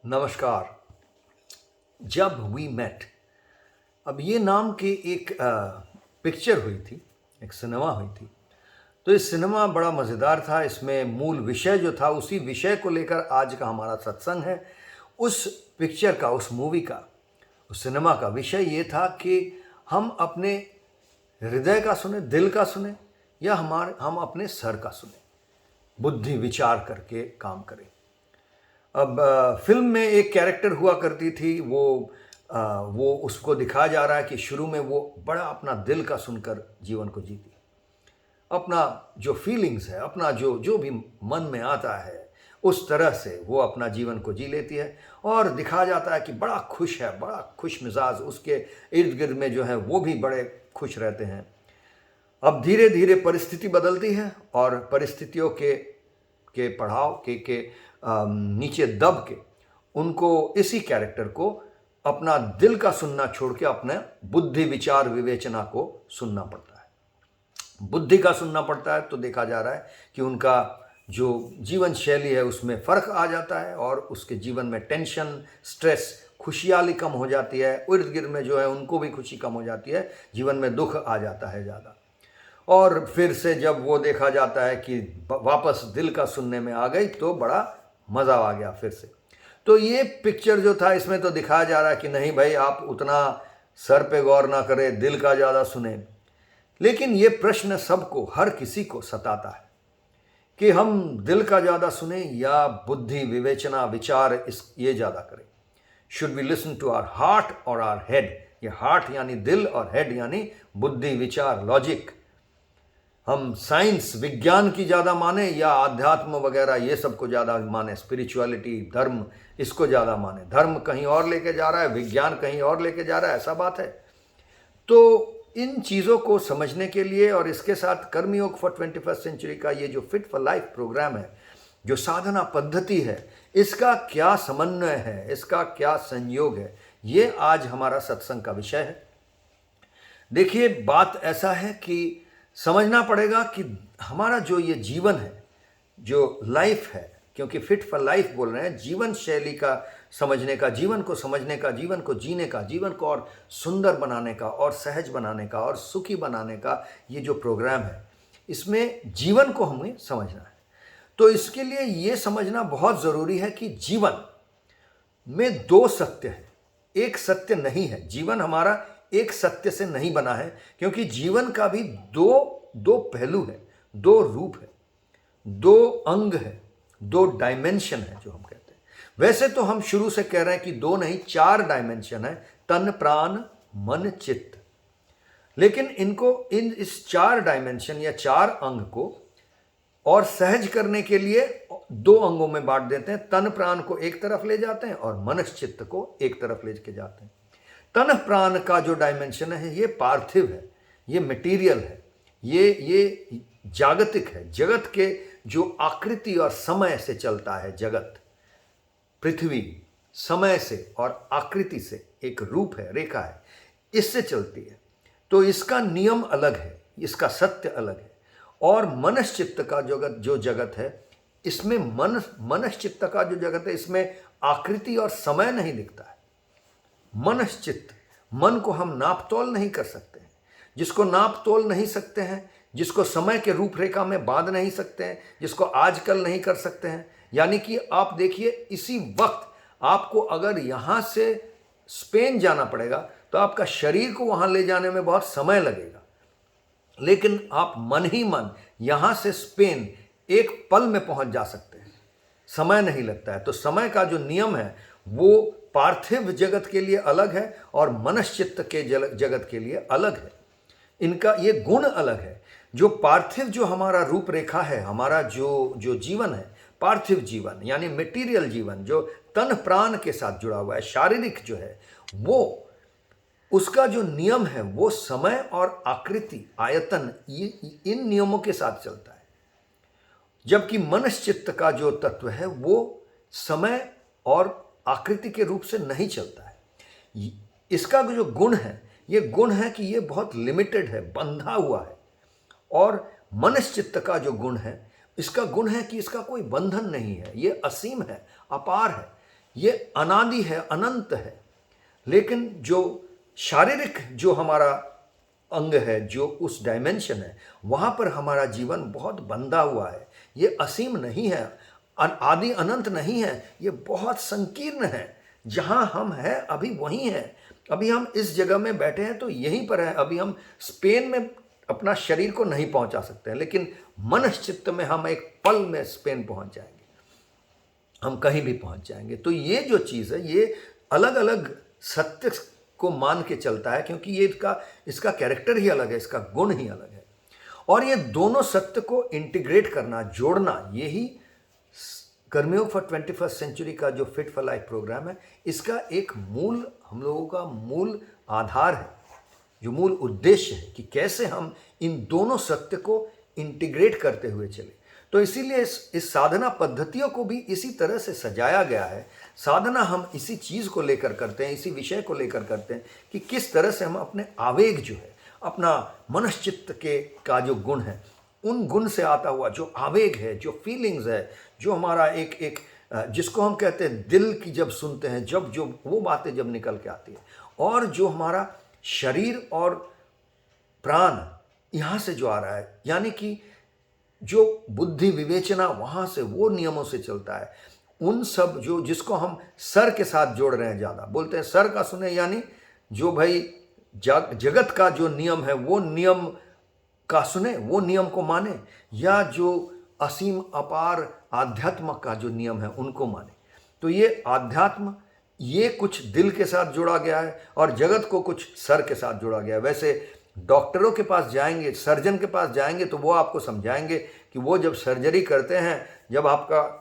नमस्कार। जब we met, अब ये नाम की एक पिक्चर हुई थी, एक सिनेमा हुई थी। तो इस सिनेमा बड़ा मज़ेदार था। इसमें मूल विषय जो था, उसी विषय को लेकर आज का हमारा सत्संग है। उस पिक्चर का, उस मूवी का, उस सिनेमा का विषय ये था कि हम अपने हृदय का सुने, दिल का सुने, या हम अपने सर का सुने, बुद्धि विचार करके काम करें। अब फिल्म में एक कैरेक्टर हुआ करती थी, वो उसको दिखाया जा रहा है कि शुरू में वो बड़ा अपना दिल का सुनकर जीवन को जीती, अपना जो फीलिंग्स है, अपना जो जो भी मन में आता है, उस तरह से वो अपना जीवन को जी लेती है। और दिखाया जाता है कि बड़ा खुश है, बड़ा खुश मिजाज, उसके इर्द गिर्द में जो है वो भी बड़े खुश रहते हैं। अब धीरे धीरे परिस्थिति बदलती है और परिस्थितियों के पढ़ाव के नीचे दब के उनको, इसी कैरेक्टर को, अपना दिल का सुनना छोड़ के अपने बुद्धि विचार विवेचना को सुनना पड़ता है। बुद्धि का सुनना पड़ता है तो देखा जा रहा है कि उनका जो जीवन शैली है उसमें फ़र्क आ जाता है और उसके जीवन में टेंशन, स्ट्रेस, खुशहाली कम हो जाती है। इर्द गिर्द में जो है उनको भी खुशी कम हो जाती है, जीवन में दुख आ जाता है ज़्यादा। और फिर से जब वो देखा जाता है कि वापस दिल का सुनने में आ गई तो बड़ा मज़ा आ गया फिर से। तो ये पिक्चर जो था, इसमें तो दिखाया जा रहा है कि नहीं भाई, आप उतना सर पे गौर ना करें, दिल का ज़्यादा सुने। लेकिन ये प्रश्न सबको, हर किसी को सताता है कि हम दिल का ज़्यादा सुने या बुद्धि विवेचना विचार ये ज़्यादा करें। Should we listen to our heart और आवर हेड? ये हार्ट यानी दिल और हेड यानी बुद्धि विचार लॉजिक। हम साइंस विज्ञान की ज़्यादा माने या आध्यात्म वगैरह ये सब को ज़्यादा माने, स्पिरिचुअलिटी धर्म, इसको ज़्यादा माने। धर्म कहीं और लेके जा रहा है, विज्ञान कहीं और लेके जा रहा है, ऐसा बात है। तो इन चीज़ों को समझने के लिए और इसके साथ कर्मयोग फॉर 21st सेंचुरी का ये जो फिट फॉर लाइफ प्रोग्राम है, जो साधना पद्धति है, इसका क्या समन्वय है, इसका क्या संयोग है, ये आज हमारा सत्संग का विषय है। देखिए, बात ऐसा है कि समझना पड़ेगा कि हमारा जो ये जीवन है, जो लाइफ है, क्योंकि फिट फॉर लाइफ बोल रहे हैं, जीवन शैली का समझने का, जीवन को समझने का, जीवन को जीने का, जीवन को और सुंदर बनाने का और सहज बनाने का और सुखी बनाने का ये जो प्रोग्राम है, इसमें जीवन को हमें समझना है। तो इसके लिए ये समझना बहुत ज़रूरी है कि जीवन में दो सत्य हैं, एक सत्य नहीं है। जीवन हमारा एक सत्य से नहीं बना है, क्योंकि जीवन का भी दो पहलू है, दो रूप है, दो अंग है, दो डायमेंशन है जो हम कहते हैं। वैसे तो हम शुरू से कह रहे हैं कि दो नहीं, 4 डायमेंशन है, तन प्राण मन चित्त। लेकिन इस 4 डायमेंशन या 4 अंग को और सहज करने के लिए 2 अंगों में बांट देते हैं। तन प्राण को एक तरफ ले जाते हैं और मन चित्त को एक तरफ ले के जाते हैं। तन प्राण का जो डायमेंशन है ये पार्थिव है, ये मटेरियल है, ये जागतिक है। जगत के जो आकृति और समय से चलता है, जगत, पृथ्वी समय से और आकृति से एक रूप है, रेखा है, इससे चलती है। तो इसका नियम अलग है, इसका सत्य अलग है। और मनश्चित्त का जो जगत है, इसमें मनश्चित्त का जो जगत है, इसमें आकृति और समय नहीं दिखता है। मनश्चित्त, मन को हम नाप तोल नहीं कर सकते हैं। जिसको नाप तोल नहीं सकते हैं, जिसको समय के रूपरेखा में बांध नहीं सकते हैं, जिसको आजकल नहीं कर सकते हैं, यानी कि आप देखिए, इसी वक्त आपको अगर यहाँ से स्पेन जाना पड़ेगा तो आपका शरीर को वहाँ ले जाने में बहुत समय लगेगा। लेकिन आप मन ही मन यहाँ से स्पेन एक पल में पहुँच जा सकते हैं, समय नहीं लगता है। तो समय का जो नियम है वो पार्थिव जगत के लिए अलग है और मनश्चित्त के जगत के लिए अलग है। इनका ये गुण अलग है। जो पार्थिव, जो हमारा रूपरेखा है, हमारा जो जीवन है, पार्थिव जीवन यानी मटेरियल जीवन, जो तन प्राण के साथ जुड़ा हुआ है, शारीरिक जो है, वो उसका जो नियम है वो समय और आकृति, आयतन, इन नियमों के साथ चलता है। जबकि मनश्चित्त का जो तत्व है वो समय और आकृति के रूप से नहीं चलता है। इसका जो गुण है, ये गुण है कि ये बहुत लिमिटेड है, बंधा हुआ है। और मनश्चित्त का जो गुण है, इसका गुण है कि इसका कोई बंधन नहीं है, ये असीम है, अपार है। ये अनादि है, अनंत है। लेकिन जो शारीरिक जो हमारा अंग है, जो उस डायमेंशन है, वहाँ पर हमारा जीवन बहुत बंधा हुआ है। ये असीम नहीं है, आदि अनंत नहीं है, ये बहुत संकीर्ण है। जहाँ हम हैं अभी वहीं हैं। अभी हम इस जगह में बैठे हैं तो यहीं पर है। अभी हम स्पेन में अपना शरीर को नहीं पहुंचा सकते हैं, लेकिन मनश्चित्त में हम एक पल में स्पेन पहुंच जाएंगे, हम कहीं भी पहुंच जाएंगे। तो ये जो चीज़ है, ये अलग अलग सत्य को मान के चलता है, क्योंकि ये इसका कैरेक्टर ही अलग है, इसका गुण ही अलग है। और ये दोनों सत्य को इंटीग्रेट करना, जोड़ना, यही कर्मयोग फॉर 21st सेंचुरी का जो फिट फॉर लाइफ प्रोग्राम है, इसका एक मूल, हम लोगों का मूल आधार है, जो मूल उद्देश्य है कि कैसे हम इन दोनों सत्य को इंटीग्रेट करते हुए चले। तो इसीलिए इस साधना पद्धतियों को भी इसी तरह से सजाया गया है। साधना हम इसी चीज़ को लेकर करते हैं, इसी विषय को लेकर करते हैं कि किस तरह से हम अपने आवेग जो है, अपना मनश्चित्त का जो गुण है, उन गुण से आता हुआ जो आवेग है, जो फीलिंग्स है, जो हमारा एक जिसको हम कहते हैं दिल की, जब सुनते हैं, जब जो वो बातें जब निकल के आती है, और जो हमारा शरीर और प्राण यहाँ से जो आ रहा है, यानी कि जो बुद्धि विवेचना वहाँ से, वो नियमों से चलता है, उन सब जो जिसको हम सर के साथ जोड़ रहे हैं, ज़्यादा बोलते हैं सर का सुने, यानी जो भाई जगत का जो नियम है वो नियम का सुने, वो नियम को माने, या जो असीम अपार आध्यात्म का जो नियम है उनको माने। तो ये आध्यात्म, ये कुछ दिल के साथ जोड़ा गया है और जगत को कुछ सर के साथ जोड़ा गया है। वैसे डॉक्टरों के पास जाएंगे, सर्जन के पास जाएंगे तो वो आपको समझाएंगे कि वो जब सर्जरी करते हैं, जब आपका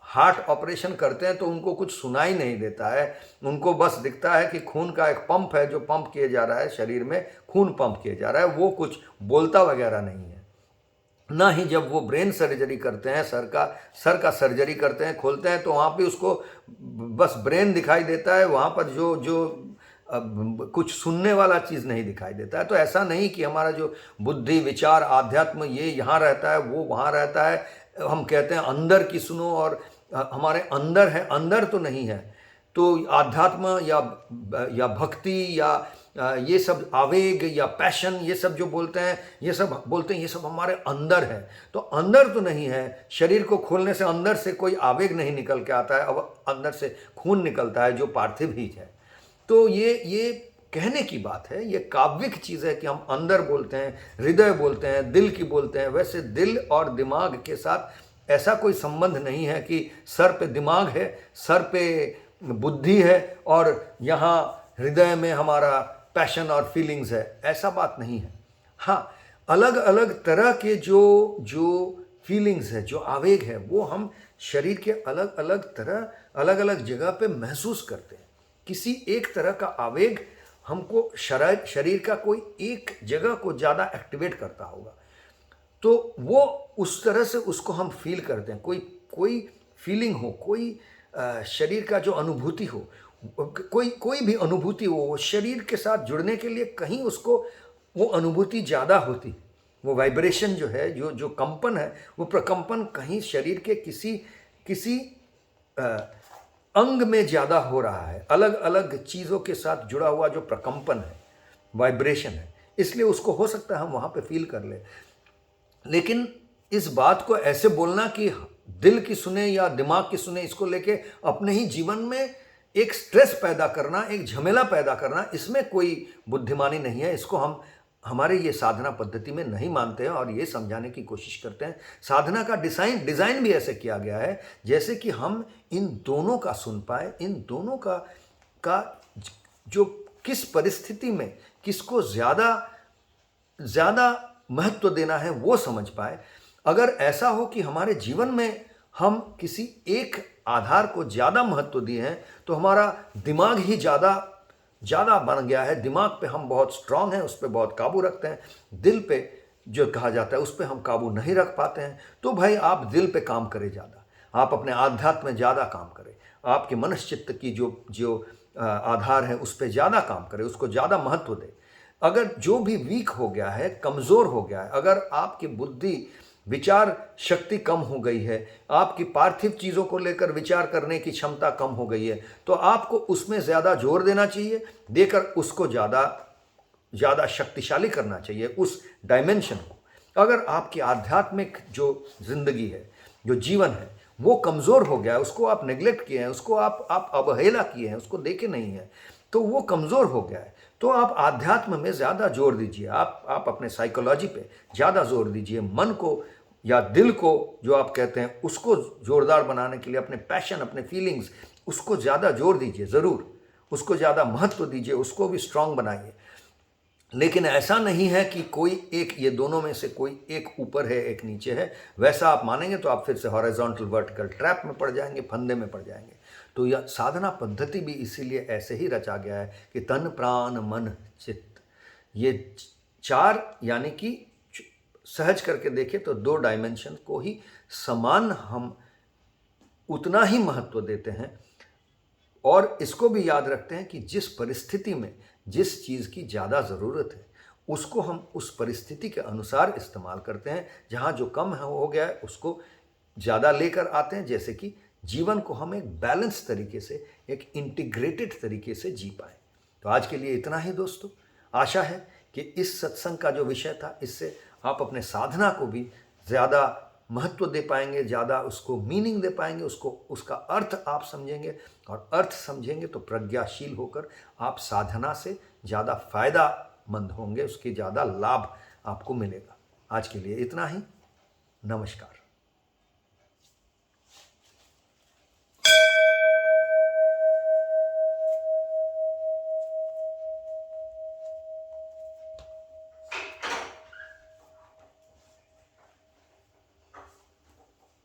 हार्ट ऑपरेशन करते हैं, तो उनको कुछ सुनाई नहीं देता है, उनको बस दिखता है कि खून का एक पंप है जो पंप किए जा रहा है, शरीर में खून पंप किए जा रहा है, वो कुछ बोलता वगैरह नहीं है। ना ही जब वो ब्रेन सर्जरी करते हैं, सर का सर्जरी करते हैं, खोलते हैं, तो वहाँ पे उसको बस ब्रेन दिखाई देता है, वहाँ पर जो कुछ सुनने वाला चीज़ नहीं दिखाई देता है। तो ऐसा नहीं कि हमारा जो बुद्धि, विचार, आध्यात्म ये यहाँ रहता है, वो वहाँ रहता है। हम कहते हैं अंदर की सुनो, और हमारे अंदर है, अंदर तो नहीं है। तो आध्यात्म या भक्ति या ये सब आवेग या पैशन, ये सब जो बोलते हैं, ये सब हमारे अंदर है। तो अंदर तो नहीं है। शरीर को खोलने से अंदर से कोई आवेग नहीं निकल के आता है, अब अंदर से खून निकलता है जो पार्थिव ही है। तो ये कहने की बात है, ये काव्यिक चीज़ है कि हम अंदर बोलते हैं, हृदय बोलते हैं, दिल की बोलते हैं। वैसे दिल और दिमाग के साथ ऐसा कोई संबंध नहीं है कि सर पे दिमाग है, सर पे बुद्धि है और यहाँ हृदय में हमारा पैशन और फीलिंग्स है, ऐसा बात नहीं है। हाँ, अलग अलग तरह के जो फीलिंग्स है, जो आवेग है, वो हम शरीर के अलग अलग जगह पे महसूस करते हैं। किसी एक तरह का आवेग हमको शरीर का कोई एक जगह को ज़्यादा एक्टिवेट करता होगा, तो वो उस तरह से उसको हम फील करते हैं। कोई फीलिंग हो, कोई शरीर का जो अनुभूति हो, कोई भी अनुभूति हो, वो शरीर के साथ जुड़ने के लिए कहीं उसको वो अनुभूति ज़्यादा होती, वो वाइब्रेशन जो है, जो कंपन है, वो प्रकंपन कहीं शरीर के किसी अंग में ज़्यादा हो रहा है। अलग अलग चीज़ों के साथ जुड़ा हुआ जो प्रकंपन है, वाइब्रेशन है, इसलिए उसको हो सकता है हम वहाँ पे फील कर ले। लेकिन इस बात को ऐसे बोलना कि दिल की सुने या दिमाग की सुने, इसको लेके अपने ही जीवन में एक स्ट्रेस पैदा करना, एक झमेला पैदा करना, इसमें कोई बुद्धिमानी नहीं है। इसको हम हमारे ये साधना पद्धति में नहीं मानते हैं और ये समझाने की कोशिश करते हैं। साधना का डिज़ाइन भी ऐसे किया गया है जैसे कि हम इन दोनों का सुन पाए, इन दोनों का जो किस परिस्थिति में किसको ज़्यादा महत्व देना है वो समझ पाए। अगर ऐसा हो कि हमारे जीवन में हम किसी एक आधार को ज़्यादा महत्व दिए हैं, तो हमारा दिमाग ही ज़्यादा बन गया है। दिमाग पे हम बहुत स्ट्रांग हैं, उस पर बहुत काबू रखते हैं। दिल पे जो कहा जाता है उस पर हम काबू नहीं रख पाते हैं। तो भाई आप दिल पे काम करें ज़्यादा, आप अपने आध्यात्म में ज़्यादा काम करें, आपके मनश्चित्त की जो आधार है उस पर ज़्यादा काम करें, उसको ज़्यादा महत्व दें। अगर जो भी वीक हो गया है, कमज़ोर हो गया है, अगर आपकी बुद्धि विचार शक्ति कम हो गई है, आपकी पार्थिव चीज़ों को लेकर विचार करने की क्षमता कम हो गई है, तो आपको उसमें ज़्यादा जोर देना चाहिए, देकर उसको ज़्यादा शक्तिशाली करना चाहिए उस डायमेंशन को। अगर आपकी आध्यात्मिक जो जिंदगी है, जो जीवन है, वो कमज़ोर हो गया है, उसको आप नेग्लेक्ट किए हैं, उसको आप अवहेला किए हैं, उसको देखे नहीं है, तो वो कमज़ोर हो गया है, तो आप आध्यात्म में ज़्यादा जोर दीजिए, आप अपने साइकोलॉजी पे ज़्यादा जोर दीजिए, मन को या दिल को जो आप कहते हैं उसको जोरदार बनाने के लिए अपने पैशन, अपने फीलिंग्स, उसको ज़्यादा जोर दीजिए, ज़रूर उसको ज़्यादा महत्व दीजिए, उसको भी स्ट्रांग बनाइए। लेकिन ऐसा नहीं है कि कोई एक, ये दोनों में से कोई एक ऊपर है एक नीचे है, वैसा आप मानेंगे तो आप फिर से हॉरिजॉन्टल वर्टिकल ट्रैप में पड़ जाएंगे, फंदे में पड़ जाएंगे। तो यह साधना पद्धति भी इसीलिए ऐसे ही रचा गया है कि तन प्राण मन चित्त, ये चार, यानी कि सहज करके देखें तो 2 डायमेंशन को ही समान हम उतना ही महत्व देते हैं, और इसको भी याद रखते हैं कि जिस परिस्थिति में जिस चीज़ की ज़्यादा ज़रूरत है उसको हम उस परिस्थिति के अनुसार इस्तेमाल करते हैं, जहाँ जो कम हो गया है उसको ज़्यादा लेकर आते हैं, जैसे कि जीवन को हम एक बैलेंस तरीके से, एक इंटीग्रेटेड तरीके से जी पाएँ। तो आज के लिए इतना ही दोस्तों। आशा है कि इस सत्संग का जो विषय था, इससे आप अपने साधना को भी ज़्यादा महत्व दे पाएंगे, ज़्यादा उसको मीनिंग दे पाएंगे, उसको उसका अर्थ आप समझेंगे, और अर्थ समझेंगे तो प्रज्ञाशील होकर आप साधना से ज़्यादा फायदामंद होंगे, उसके ज़्यादा लाभ आपको मिलेगा। आज के लिए इतना ही। नमस्कार।